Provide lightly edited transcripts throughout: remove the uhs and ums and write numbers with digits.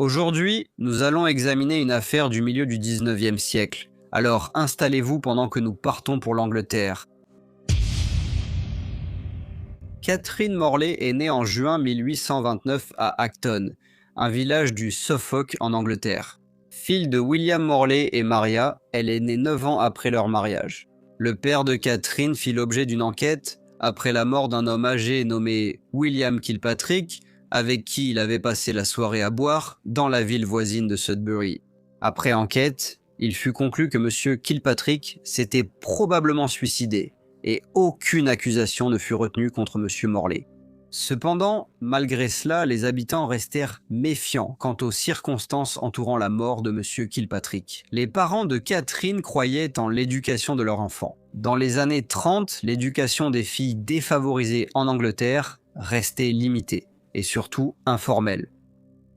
Aujourd'hui, nous allons examiner une affaire du milieu du 19e siècle. Alors installez-vous pendant que nous partons pour l'Angleterre. Catherine Morley est née en juin 1829 à Acton, un village du Suffolk en Angleterre. Fille de William Morley et Maria, elle est née 9 ans après leur mariage. Le père de Catherine fit l'objet d'une enquête après la mort d'un homme âgé nommé William Kilpatrick, avec qui il avait passé la soirée à boire dans la ville voisine de Sudbury. Après enquête, il fut conclu que M. Kilpatrick s'était probablement suicidé et aucune accusation ne fut retenue contre M. Morley. Cependant, malgré cela, les habitants restèrent méfiants quant aux circonstances entourant la mort de M. Kilpatrick. Les parents de Catherine croyaient en l'éducation de leur enfant. Dans les années 30, l'éducation des filles défavorisées en Angleterre restait limitée et surtout informelle.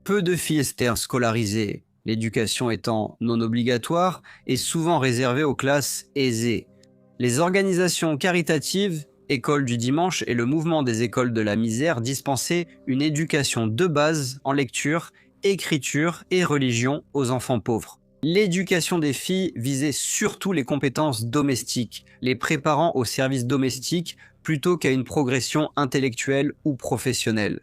Peu de filles étaient scolarisées, l'éducation étant non obligatoire et souvent réservée aux classes aisées. Les organisations caritatives, École du dimanche et le mouvement des écoles de la misère dispensaient une éducation de base en lecture, écriture et religion aux enfants pauvres. L'éducation des filles visait surtout les compétences domestiques, les préparant au service domestique plutôt qu'à une progression intellectuelle ou professionnelle.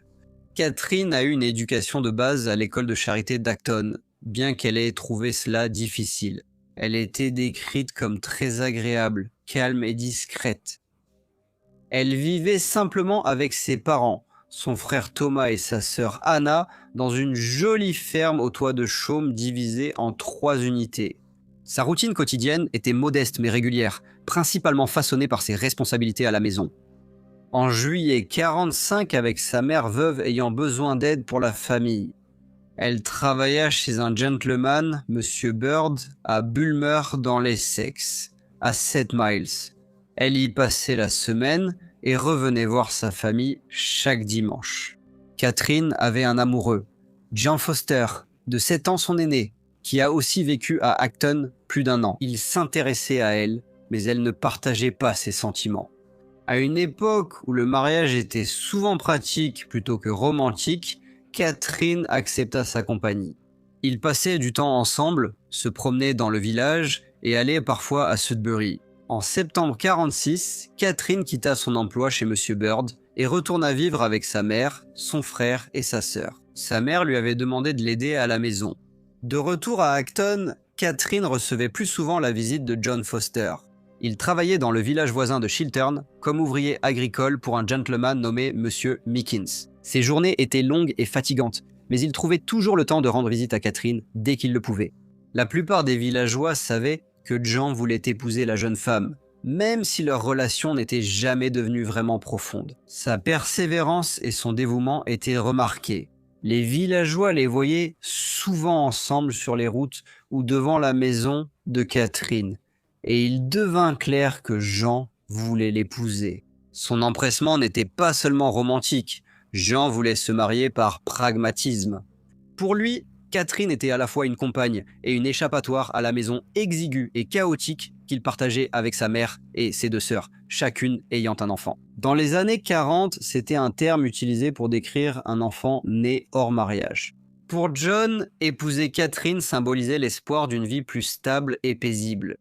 Catherine a eu une éducation de base à l'école de charité d'Acton, bien qu'elle ait trouvé cela difficile. Elle était décrite comme très agréable, calme et discrète. Elle vivait simplement avec ses parents, son frère Thomas et sa sœur Anna, dans une jolie ferme au toit de chaume divisée en 3 unités. Sa routine quotidienne était modeste mais régulière, principalement façonnée par ses responsabilités à la maison. En juillet 45, avec sa mère veuve ayant besoin d'aide pour la famille, elle travailla chez un gentleman, M. Bird, à Bulmer dans l'Essex, à 7 miles. Elle y passait la semaine et revenait voir sa famille chaque dimanche. Catherine avait un amoureux, John Foster, de 7 ans son aîné, qui a aussi vécu à Acton plus d'1 an. Il s'intéressait à elle, mais elle ne partageait pas ses sentiments. À une époque où le mariage était souvent pratique plutôt que romantique, Catherine accepta sa compagnie. Ils passaient du temps ensemble, se promenaient dans le village et allaient parfois à Sudbury. En septembre 46, Catherine quitta son emploi chez M. Bird et retourna vivre avec sa mère, son frère et sa sœur. Sa mère lui avait demandé de l'aider à la maison. De retour à Acton, Catherine recevait plus souvent la visite de John Foster. Il travaillait dans le village voisin de Chiltern comme ouvrier agricole pour un gentleman nommé M. Meekins. Ses journées étaient longues et fatigantes, mais il trouvait toujours le temps de rendre visite à Catherine dès qu'il le pouvait. La plupart des villageois savaient que John voulait épouser la jeune femme, même si leur relation n'était jamais devenue vraiment profonde. Sa persévérance et son dévouement étaient remarqués. Les villageois les voyaient souvent ensemble sur les routes ou devant la maison de Catherine, et il devint clair que Jean voulait l'épouser. Son empressement n'était pas seulement romantique, Jean voulait se marier par pragmatisme. Pour lui, Catherine était à la fois une compagne et une échappatoire à la maison exiguë et chaotique qu'il partageait avec sa mère et ses 2 sœurs, chacune ayant un enfant. Dans les années 40, c'était un terme utilisé pour décrire un enfant né hors mariage. Pour John, épouser Catherine symbolisait l'espoir d'une vie plus stable et paisible.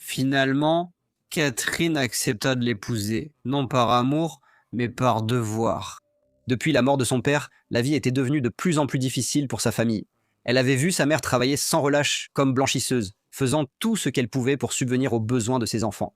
Finalement, Catherine accepta de l'épouser, non par amour, mais par devoir. Depuis la mort de son père, la vie était devenue de plus en plus difficile pour sa famille. Elle avait vu sa mère travailler sans relâche comme blanchisseuse, faisant tout ce qu'elle pouvait pour subvenir aux besoins de ses enfants.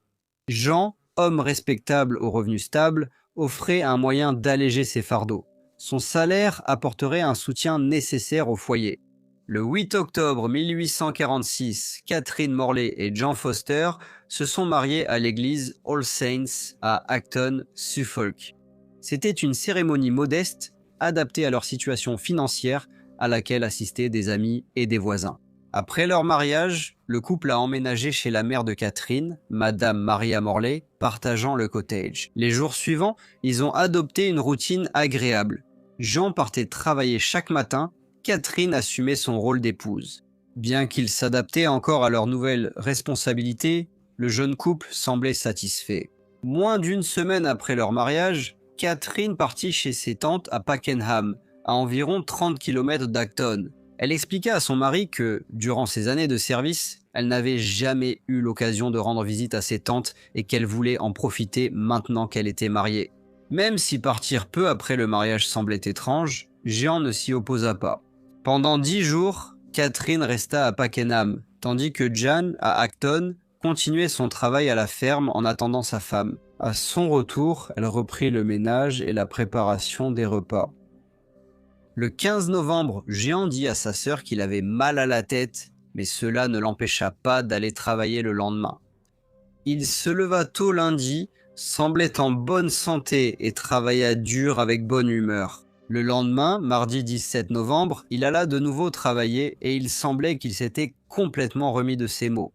Jean, homme respectable aux revenus stables, offrait un moyen d'alléger ses fardeaux. Son salaire apporterait un soutien nécessaire au foyer. Le 8 octobre 1846, Catherine Morley et John Foster se sont mariés à l'église All Saints à Acton, Suffolk. C'était une cérémonie modeste, adaptée à leur situation financière, à laquelle assistaient des amis et des voisins. Après leur mariage, le couple a emménagé chez la mère de Catherine, Madame Maria Morley, partageant le cottage. Les jours suivants, ils ont adopté une routine agréable. Jean partait travailler chaque matin, Catherine assumait son rôle d'épouse. Bien qu'ils s'adaptaient encore à leurs nouvelles responsabilités, le jeune couple semblait satisfait. Moins d'1 semaine après leur mariage, Catherine partit chez ses tantes à Pakenham, à environ 30 km d'Acton. Elle expliqua à son mari que, durant ses années de service, elle n'avait jamais eu l'occasion de rendre visite à ses tantes et qu'elle voulait en profiter maintenant qu'elle était mariée. Même si partir peu après le mariage semblait étrange, Jean ne s'y opposa pas. Pendant 10 jours, Catherine resta à Pakenham, tandis que Jan, à Acton, continuait son travail à la ferme en attendant sa femme. À son retour, elle reprit le ménage et la préparation des repas. Le 15 novembre, Jean dit à sa sœur qu'il avait mal à la tête, mais cela ne l'empêcha pas d'aller travailler le lendemain. Il se leva tôt lundi, semblait en bonne santé et travailla dur avec bonne humeur. Le lendemain, mardi 17 novembre, il alla de nouveau travailler et il semblait qu'il s'était complètement remis de ses maux.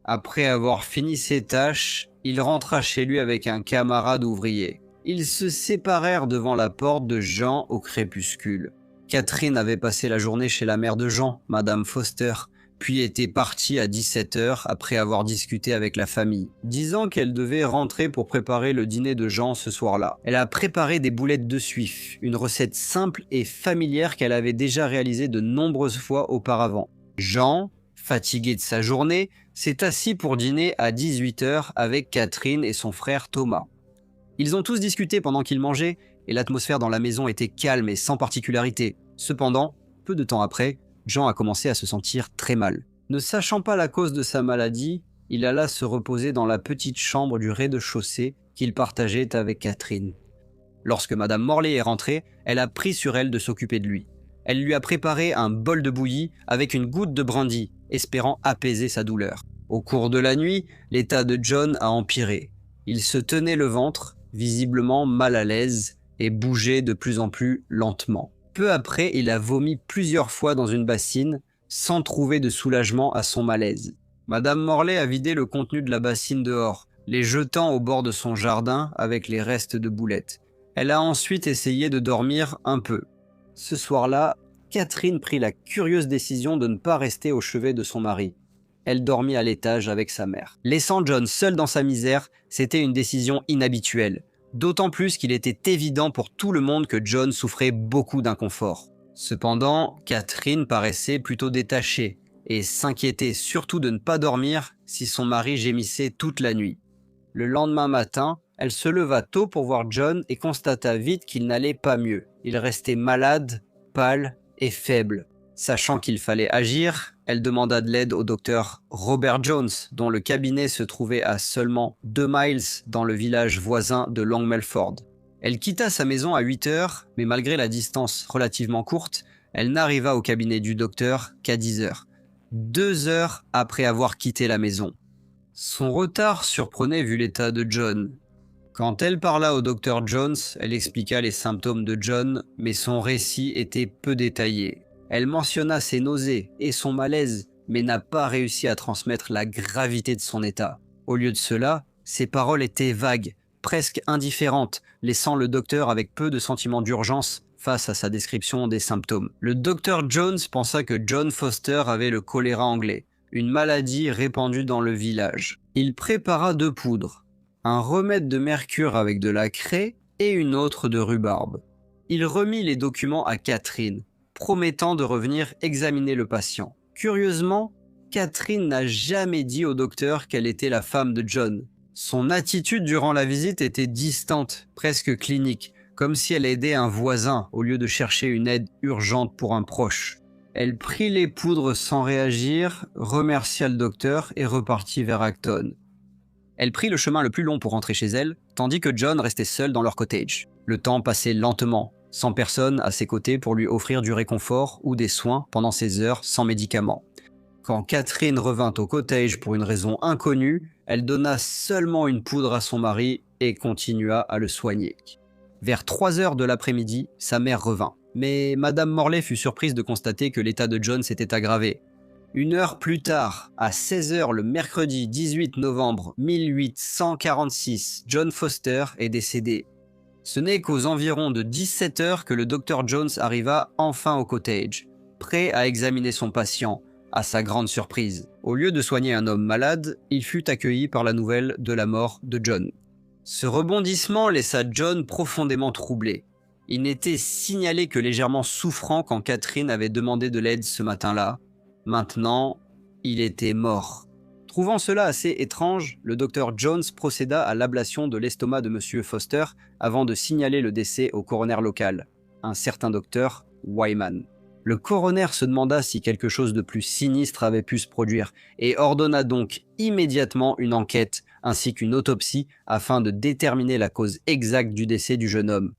Après avoir fini ses tâches, il rentra chez lui avec un camarade ouvrier. Ils se séparèrent devant la porte de Jean au crépuscule. Catherine avait passé la journée chez la mère de Jean, Madame Foster, puis était partie à 17h après avoir discuté avec la famille, disant qu'elle devait rentrer pour préparer le dîner de Jean ce soir-là. Elle a préparé des boulettes de suif, une recette simple et familière qu'elle avait déjà réalisée de nombreuses fois auparavant. Jean, fatigué de sa journée, s'est assis pour dîner à 18h avec Catherine et son frère Thomas. Ils ont tous discuté pendant qu'ils mangeaient et l'atmosphère dans la maison était calme et sans particularité. Cependant, peu de temps après, Jean a commencé à se sentir très mal. Ne sachant pas la cause de sa maladie, il alla se reposer dans la petite chambre du rez-de-chaussée qu'il partageait avec Catherine. Lorsque Madame Morley est rentrée, elle a pris sur elle de s'occuper de lui. Elle lui a préparé un bol de bouillie avec une goutte de brandy, espérant apaiser sa douleur. Au cours de la nuit, l'état de John a empiré. Il se tenait le ventre, visiblement mal à l'aise, et bougeait de plus en plus lentement. Peu après, il a vomi plusieurs fois dans une bassine, sans trouver de soulagement à son malaise. Madame Morley a vidé le contenu de la bassine dehors, les jetant au bord de son jardin avec les restes de boulettes. Elle a ensuite essayé de dormir un peu. Ce soir-là, Catherine prit la curieuse décision de ne pas rester au chevet de son mari. Elle dormit à l'étage avec sa mère. Laissant John seul dans sa misère, c'était une décision inhabituelle. D'autant plus qu'il était évident pour tout le monde que John souffrait beaucoup d'inconfort. Cependant, Catherine paraissait plutôt détachée et s'inquiétait surtout de ne pas dormir si son mari gémissait toute la nuit. Le lendemain matin, elle se leva tôt pour voir John et constata vite qu'il n'allait pas mieux. Il restait malade, pâle et faible. Sachant qu'il fallait agir, elle demanda de l'aide au docteur Robert Jones, dont le cabinet se trouvait à seulement 2 miles dans le village voisin de Long Melford. Elle quitta sa maison à 8h, mais malgré la distance relativement courte, elle n'arriva au cabinet du docteur qu'à 10h, 2 heures après avoir quitté la maison. Son retard surprenait vu l'état de John. Quand elle parla au docteur Jones, elle expliqua les symptômes de John, mais son récit était peu détaillé. Elle mentionna ses nausées et son malaise, mais n'a pas réussi à transmettre la gravité de son état. Au lieu de cela, ses paroles étaient vagues, presque indifférentes, laissant le docteur avec peu de sentiment d'urgence face à sa description des symptômes. Le docteur Jones pensa que John Foster avait le choléra anglais, une maladie répandue dans le village. Il prépara 2 poudres, un remède de mercure avec de la craie et une autre de rhubarbe. Il remit les documents à Catherine, promettant de revenir examiner le patient. Curieusement, Catherine n'a jamais dit au docteur qu'elle était la femme de John. Son attitude durant la visite était distante, presque clinique, comme si elle aidait un voisin au lieu de chercher une aide urgente pour un proche. Elle prit les poudres sans réagir, remercia le docteur et repartit vers Acton. Elle prit le chemin le plus long pour rentrer chez elle, tandis que John restait seul dans leur cottage. Le temps passait lentement, sans personne à ses côtés pour lui offrir du réconfort ou des soins pendant ces heures sans médicaments. Quand Catherine revint au cottage pour une raison inconnue, elle donna seulement une poudre à son mari et continua à le soigner. Vers 3h de l'après-midi, sa mère revint. Mais Madame Morley fut surprise de constater que l'état de John s'était aggravé. 1 heure plus tard, à 16h le mercredi 18 novembre 1846, John Foster est décédé. Ce n'est qu'aux environs de 17h que le Dr Jones arriva enfin au cottage, prêt à examiner son patient, à sa grande surprise. Au lieu de soigner un homme malade, il fut accueilli par la nouvelle de la mort de John. Ce rebondissement laissa John profondément troublé. Il n'était signalé que légèrement souffrant quand Catherine avait demandé de l'aide ce matin-là. Maintenant, il était mort. Trouvant cela assez étrange, le docteur Jones procéda à l'ablation de l'estomac de M. Foster avant de signaler le décès au coroner local, un certain docteur Wyman. Le coroner se demanda si quelque chose de plus sinistre avait pu se produire et ordonna donc immédiatement une enquête ainsi qu'une autopsie afin de déterminer la cause exacte du décès du jeune homme.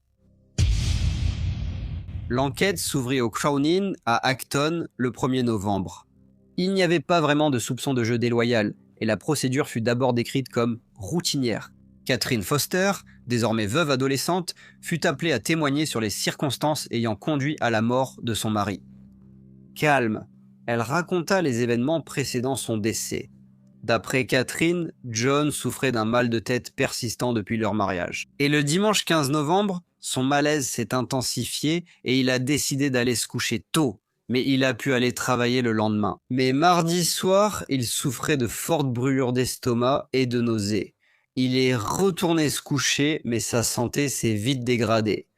L'enquête s'ouvrit au Crown Inn à Acton le 1er novembre. Il n'y avait pas vraiment de soupçon de jeu déloyal et la procédure fut d'abord décrite comme routinière. Catherine Foster, désormais veuve adolescente, fut appelée à témoigner sur les circonstances ayant conduit à la mort de son mari. Calme, elle raconta les événements précédant son décès. D'après Catherine, John souffrait d'un mal de tête persistant depuis leur mariage. Et le dimanche 15 novembre, son malaise s'est intensifié et il a décidé d'aller se coucher tôt, mais il a pu aller travailler le lendemain. Mais mardi soir, il souffrait de fortes brûlures d'estomac et de nausées. Il est retourné se coucher, mais sa santé s'est vite dégradée.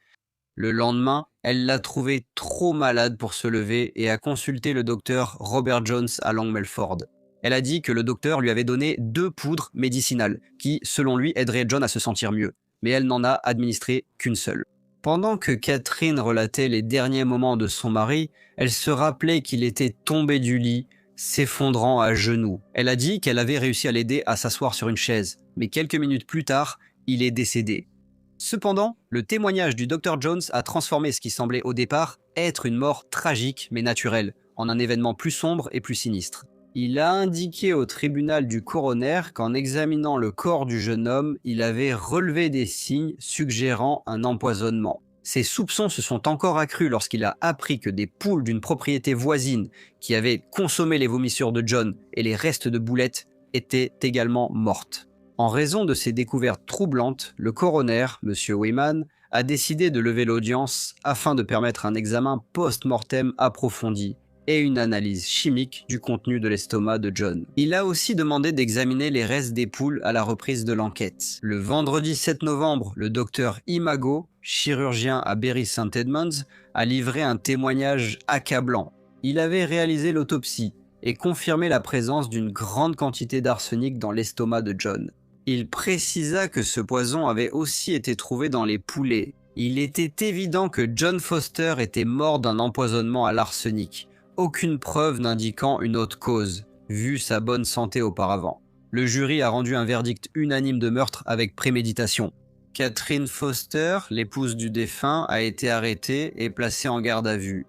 Le lendemain, elle l'a trouvé trop malade pour se lever et a consulté le docteur Robert Jones à Long Melford. Elle a dit que le docteur lui avait donné 2 poudres médicinales qui, selon lui, aideraient John à se sentir mieux, mais elle n'en a administré qu'une seule. Pendant que Catherine relatait les derniers moments de son mari, elle se rappelait qu'il était tombé du lit, s'effondrant à genoux. Elle a dit qu'elle avait réussi à l'aider à s'asseoir sur une chaise, mais quelques minutes plus tard, il est décédé. Cependant, le témoignage du Dr Jones a transformé ce qui semblait au départ être une mort tragique mais naturelle, en un événement plus sombre et plus sinistre. Il a indiqué au tribunal du coroner qu'en examinant le corps du jeune homme, il avait relevé des signes suggérant un empoisonnement. Ses soupçons se sont encore accrus lorsqu'il a appris que des poules d'une propriété voisine qui avaient consommé les vomissures de John et les restes de boulettes étaient également mortes. En raison de ces découvertes troublantes, le coroner, M. Wyman, a décidé de lever l'audience afin de permettre un examen post-mortem approfondi et une analyse chimique du contenu de l'estomac de John. Il a aussi demandé d'examiner les restes des poules à la reprise de l'enquête. Le vendredi 7 novembre, le docteur Imago, chirurgien à Bury St Edmunds, a livré un témoignage accablant. Il avait réalisé l'autopsie et confirmé la présence d'une grande quantité d'arsenic dans l'estomac de John. Il précisa que ce poison avait aussi été trouvé dans les poulets. Il était évident que John Foster était mort d'un empoisonnement à l'arsenic. Aucune preuve n'indiquant une autre cause, vu sa bonne santé auparavant. Le jury a rendu un verdict unanime de meurtre avec préméditation. Catherine Foster, l'épouse du défunt, a été arrêtée et placée en garde à vue.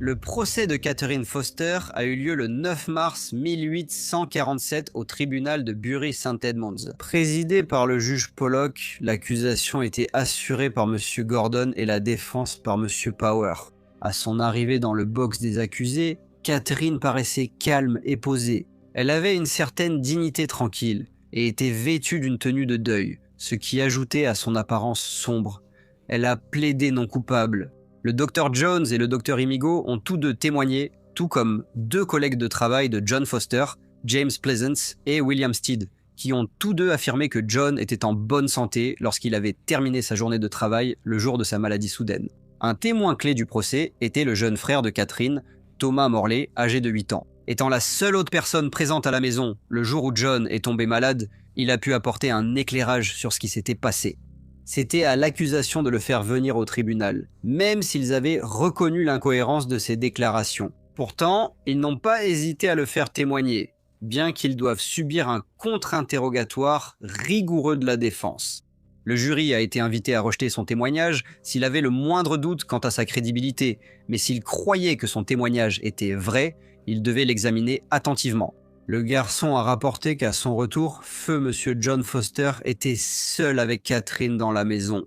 Le procès de Catherine Foster a eu lieu le 9 mars 1847 au tribunal de Bury St Edmunds. Présidé par le juge Pollock, l'accusation était assurée par M. Gordon et la défense par M. Power. À son arrivée dans le box des accusés, Catherine paraissait calme et posée. Elle avait une certaine dignité tranquille et était vêtue d'une tenue de deuil, ce qui ajoutait à son apparence sombre. Elle a plaidé non coupable. Le Dr Jones et le Dr Imigo ont tous deux témoigné, tout comme 2 collègues de travail de John Foster, James Pleasance et William Stead, qui ont tous deux affirmé que John était en bonne santé lorsqu'il avait terminé sa journée de travail le jour de sa maladie soudaine. Un témoin clé du procès était le jeune frère de Catherine, Thomas Morley, âgé de 8 ans. Étant la seule autre personne présente à la maison le jour où John est tombé malade, il a pu apporter un éclairage sur ce qui s'était passé. C'était à l'accusation de le faire venir au tribunal, même s'ils avaient reconnu l'incohérence de ses déclarations. Pourtant, ils n'ont pas hésité à le faire témoigner, bien qu'ils doivent subir un contre-interrogatoire rigoureux de la défense. Le jury a été invité à rejeter son témoignage s'il avait le moindre doute quant à sa crédibilité, mais s'il croyait que son témoignage était vrai, il devait l'examiner attentivement. Le garçon a rapporté qu'à son retour, feu Monsieur John Foster était seul avec Catherine dans la maison.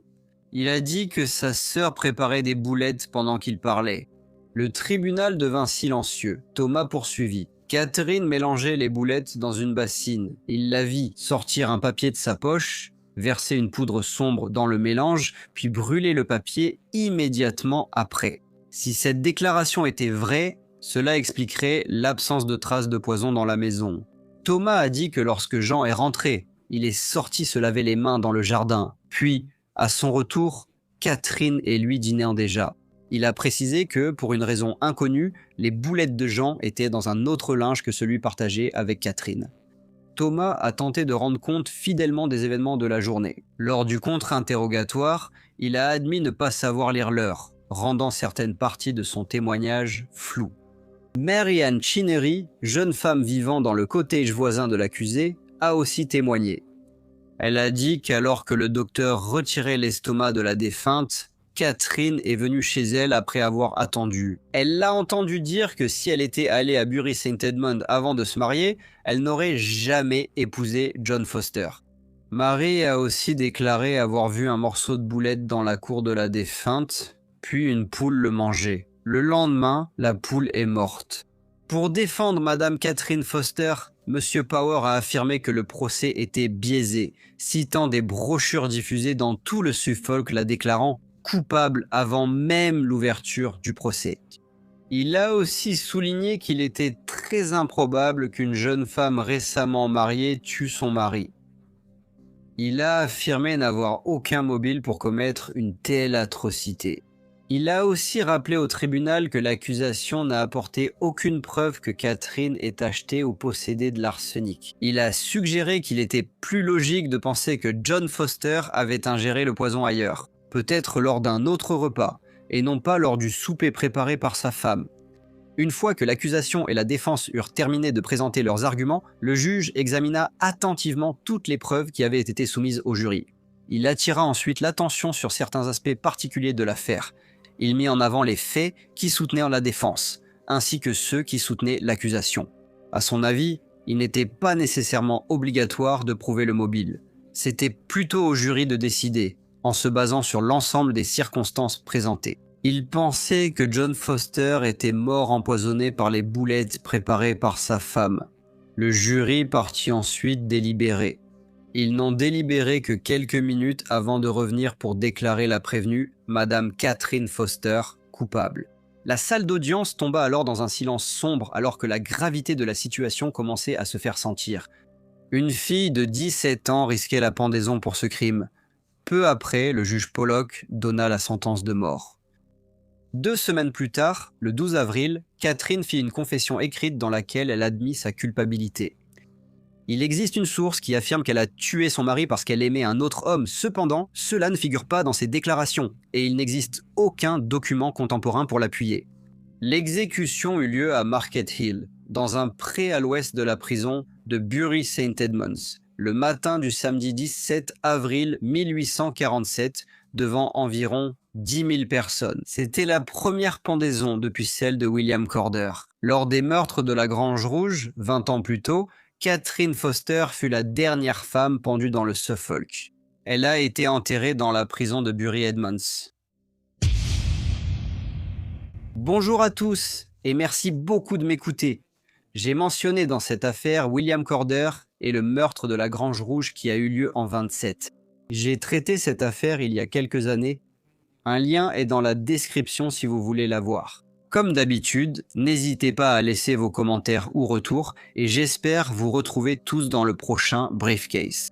Il a dit que sa sœur préparait des boulettes pendant qu'il parlait. Le tribunal devint silencieux. Thomas poursuivit. Catherine mélangeait les boulettes dans une bassine. Il la vit sortir un papier de sa poche, verser une poudre sombre dans le mélange, puis brûler le papier immédiatement après. Si cette déclaration était vraie, cela expliquerait l'absence de traces de poison dans la maison. Thomas a dit que lorsque Jean est rentré, il est sorti se laver les mains dans le jardin. Puis, À son retour, Catherine et lui dînaient déjà. Il a précisé que, pour une raison inconnue, les boulettes de Jean étaient dans un autre linge que celui partagé avec Catherine. Thomas a tenté de rendre compte fidèlement des événements de la journée. Lors du contre-interrogatoire, il a admis ne pas savoir lire l'heure, rendant certaines parties de son témoignage floues. Mary Ann Chinnery, jeune femme vivant dans le cottage voisin de l'accusé, a aussi témoigné. Elle a dit qu'alors que le docteur retirait l'estomac de la défunte, Catherine est venue chez elle après avoir attendu. Elle l'a entendu dire que si elle était allée à Bury St. Edmund avant de se marier, elle n'aurait jamais épousé John Foster. Mary a aussi déclaré avoir vu un morceau de boulette dans la cour de la défunte, puis une poule le manger. Le lendemain, la poule est morte. Pour défendre Madame Catherine Foster, Monsieur Power a affirmé que le procès était biaisé, citant des brochures diffusées dans tout le Suffolk la déclarant coupable avant même l'ouverture du procès. Il a aussi souligné qu'il était très improbable qu'une jeune femme récemment mariée tue son mari. Il a affirmé n'avoir aucun mobile pour commettre une telle atrocité. Il a aussi rappelé au tribunal que l'accusation n'a apporté aucune preuve que Catherine ait acheté ou possédé de l'arsenic. Il a suggéré qu'il était plus logique de penser que John Foster avait ingéré le poison ailleurs, peut-être lors d'un autre repas, et non pas lors du souper préparé par sa femme. Une fois que l'accusation et la défense eurent terminé de présenter leurs arguments, le juge examina attentivement toutes les preuves qui avaient été soumises au jury. Il attira ensuite l'attention sur certains aspects particuliers de l'affaire. Il mit en avant les faits qui soutenaient la défense, ainsi que ceux qui soutenaient l'accusation. À son avis, il n'était pas nécessairement obligatoire de prouver le mobile. C'était plutôt au jury de décider, en se basant sur l'ensemble des circonstances présentées. Il pensait que John Foster était mort empoisonné par les boulettes préparées par sa femme. Le jury partit ensuite délibérer. Ils n'ont délibéré que quelques minutes avant de revenir pour déclarer la prévenue, Madame Catherine Foster, coupable. La salle d'audience tomba alors dans un silence sombre alors que la gravité de la situation commençait à se faire sentir. Une fille de 17 ans risquait la pendaison pour ce crime. Peu après, le juge Pollock donna la sentence de mort. 2 semaines plus tard, le 12 avril, Catherine fit une confession écrite dans laquelle elle admit sa culpabilité. Il existe une source qui affirme qu'elle a tué son mari parce qu'elle aimait un autre homme. Cependant, cela ne figure pas dans ses déclarations et il n'existe aucun document contemporain pour l'appuyer. L'exécution eut lieu à Market Hill, dans un pré à l'ouest de la prison de Bury St. Edmunds, le matin du samedi 17 avril 1847, devant environ 10 000 personnes. C'était la première pendaison depuis celle de William Corder. Lors des meurtres de la Grange Rouge, 20 ans plus tôt, Catherine Foster fut la dernière femme pendue dans le Suffolk. Elle a été enterrée dans la prison de Bury Edmunds. Bonjour à tous et merci beaucoup de m'écouter. J'ai mentionné dans cette affaire William Corder et le meurtre de la Grange Rouge qui a eu lieu en 27. J'ai traité cette affaire il y a quelques années. Un lien est dans la description si vous voulez la voir. Comme d'habitude, n'hésitez pas à laisser vos commentaires ou retours et j'espère vous retrouver tous dans le prochain Briefcase.